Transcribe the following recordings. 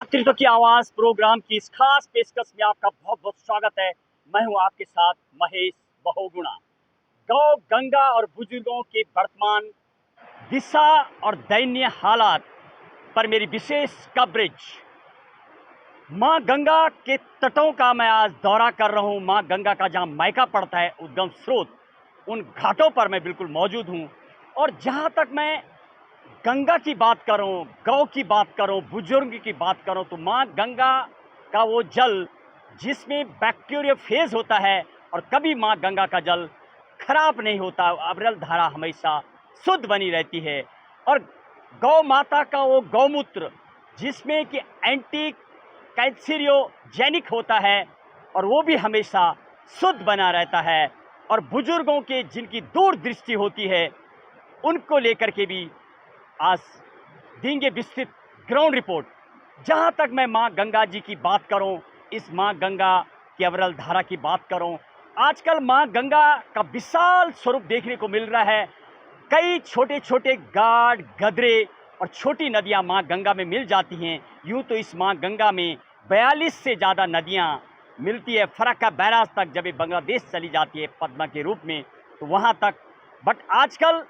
मातृत्व की आवाज़ प्रोग्राम की इस खास पेशकश में आपका बहुत बहुत स्वागत है। मैं हूं आपके साथ महेश बहुगुणा। गौ गंगा और बुजुर्गों के वर्तमान दिशा और दयनीय हालात पर मेरी विशेष कवरेज। माँ गंगा के तटों का मैं आज दौरा कर रहा हूँ। माँ गंगा का जहाँ मायका पड़ता है, उद्गम स्रोत, उन घाटों पर मैं बिल्कुल मौजूद हूँ। और जहाँ तक मैं गंगा की बात करूं, गौ की बात करूं, बुजुर्ग की बात करूं, तो माँ गंगा का वो जल जिसमें बैक्टीरिया फेज होता है और कभी माँ गंगा का जल खराब नहीं होता, अविरल धारा हमेशा शुद्ध बनी रहती है। और गौ माता का वो गौमूत्र जिसमें कि एंटी कैंसरियोजेनिक होता है और वो भी हमेशा शुद्ध बना रहता है। और बुजुर्गों के जिनकी दूरदृष्टि होती है, उनको लेकर के भी आज देंगे विस्तृत ग्राउंड रिपोर्ट। जहां तक मैं मां गंगा जी की बात करूं, इस मां गंगा की अविरल धारा की बात करूं, आजकल मां गंगा का विशाल स्वरूप देखने को मिल रहा है। कई छोटे छोटे गाड, गदरे और छोटी नदियां मां गंगा में मिल जाती हैं। यूं तो इस मां गंगा में 42 से ज़्यादा नदियां मिलती है। फरक्का बैराज तक जब ये बांग्लादेश चली जाती है पद्मा के रूप में, तो वहां तक। बट आजकल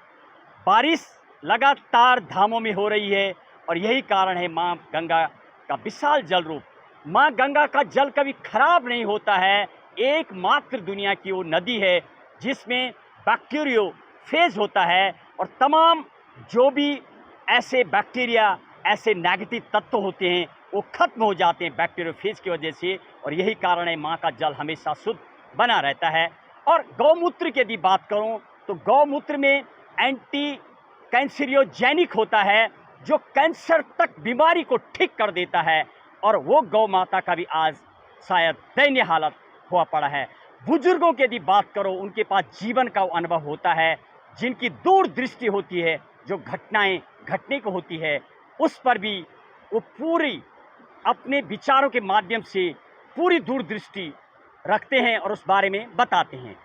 बारिश लगातार धामों में हो रही है और यही कारण है माँ गंगा का विशाल जल रूप। माँ गंगा का जल कभी खराब नहीं होता है। एकमात्र दुनिया की वो नदी है जिसमें बैक्टीरियो फेज होता है और तमाम जो भी ऐसे बैक्टीरिया, ऐसे नेगेटिव तत्व होते हैं, वो खत्म हो जाते हैं बैक्टीरियो फेज की वजह से। और यही कारण है माँ का जल हमेशा शुद्ध बना रहता है। और गौमूत्र की यदि बात करूँ तो गौमूत्र में एंटी कैंसरियोजेनिक होता है, जो कैंसर तक बीमारी को ठीक कर देता है। और वो गौ माता का भी आज शायद दयनीय हालत हुआ पड़ा है। बुजुर्गों की यदि बात करो, उनके पास जीवन का अनुभव होता है, जिनकी दूरदृष्टि होती है, जो घटनाएं घटने को होती है उस पर भी वो पूरी अपने विचारों के माध्यम से पूरी दूरदृष्टि रखते हैं और उस बारे में बताते हैं।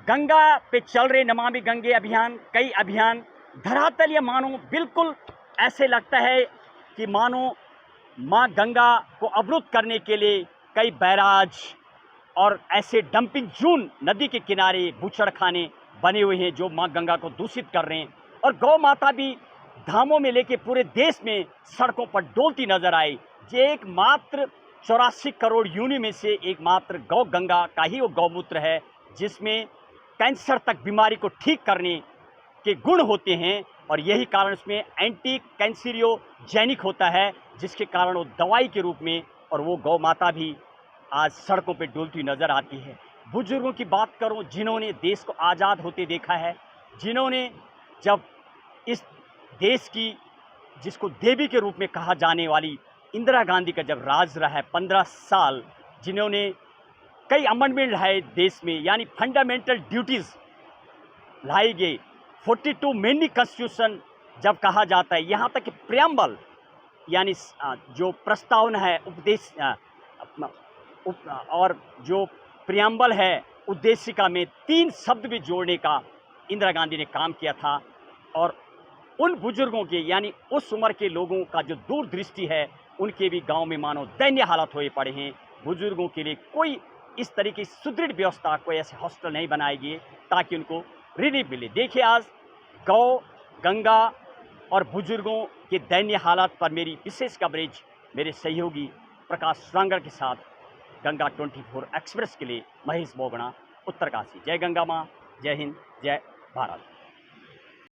गंगा पे चल रहे नमामि गंगे अभियान, कई अभियान धरातल या मानो बिल्कुल ऐसे लगता है कि मानो माँ गंगा को अवरुद्ध करने के लिए कई बैराज और ऐसे डंपिंग जून नदी के किनारे बूचड़खाने बने हुए हैं जो माँ गंगा को दूषित कर रहे हैं। और गौ माता भी धामों में लेके पूरे देश में सड़कों पर डोलती नजर आई। ये एकमात्र 84 करोड़ यूनि में से एकमात्र गौ गंगा का ही वो गौमूत्र है जिसमें कैंसर तक बीमारी को ठीक करने के गुण होते हैं। और यही कारण इसमें एंटी कैंसरियोजेनिक होता है, जिसके कारण वो दवाई के रूप में, और वो गौ माता भी आज सड़कों पे डोलती नज़र आती है। बुजुर्गों की बात करूं, जिन्होंने देश को आज़ाद होते देखा है, जिन्होंने जब इस देश की, जिसको देवी के रूप में कहा जाने वाली इंदिरा गांधी का जब राज रहा है 15 साल, जिन्होंने कई अमेंडमेंट लाए देश में, यानी फंडामेंटल ड्यूटीज़ लाई गई। 42 मेनली कॉन्स्टिट्यूशन जब कहा जाता है, यहाँ तक कि प्रियम्बल यानी जो प्रस्तावना है, उपदेश और जो प्रियम्बल है उद्देशिका में 3 शब्द भी जोड़ने का इंदिरा गांधी ने काम किया था। और उन बुजुर्गों के, यानी उस उम्र के लोगों का जो दूरदृष्टि है, उनके भी गांव में मानो दयनीय हालत हुए पड़े हैं। बुजुर्गों के लिए कोई इस तरीके की सुदृढ़ व्यवस्था, कोई ऐसे हॉस्टल नहीं बनाई गई ताकि उनको रिलीफ मिले। देखिए आज गौ, गंगा और बुजुर्गों के दयनीय हालात पर मेरी विशेष कवरेज मेरे सहयोगी प्रकाश स्वांगर के साथ गंगा 24 एक्सप्रेस के लिए महेश बहुगुणा, उत्तरकाशी। जय गंगा माँ, जय हिंद, जय भारत।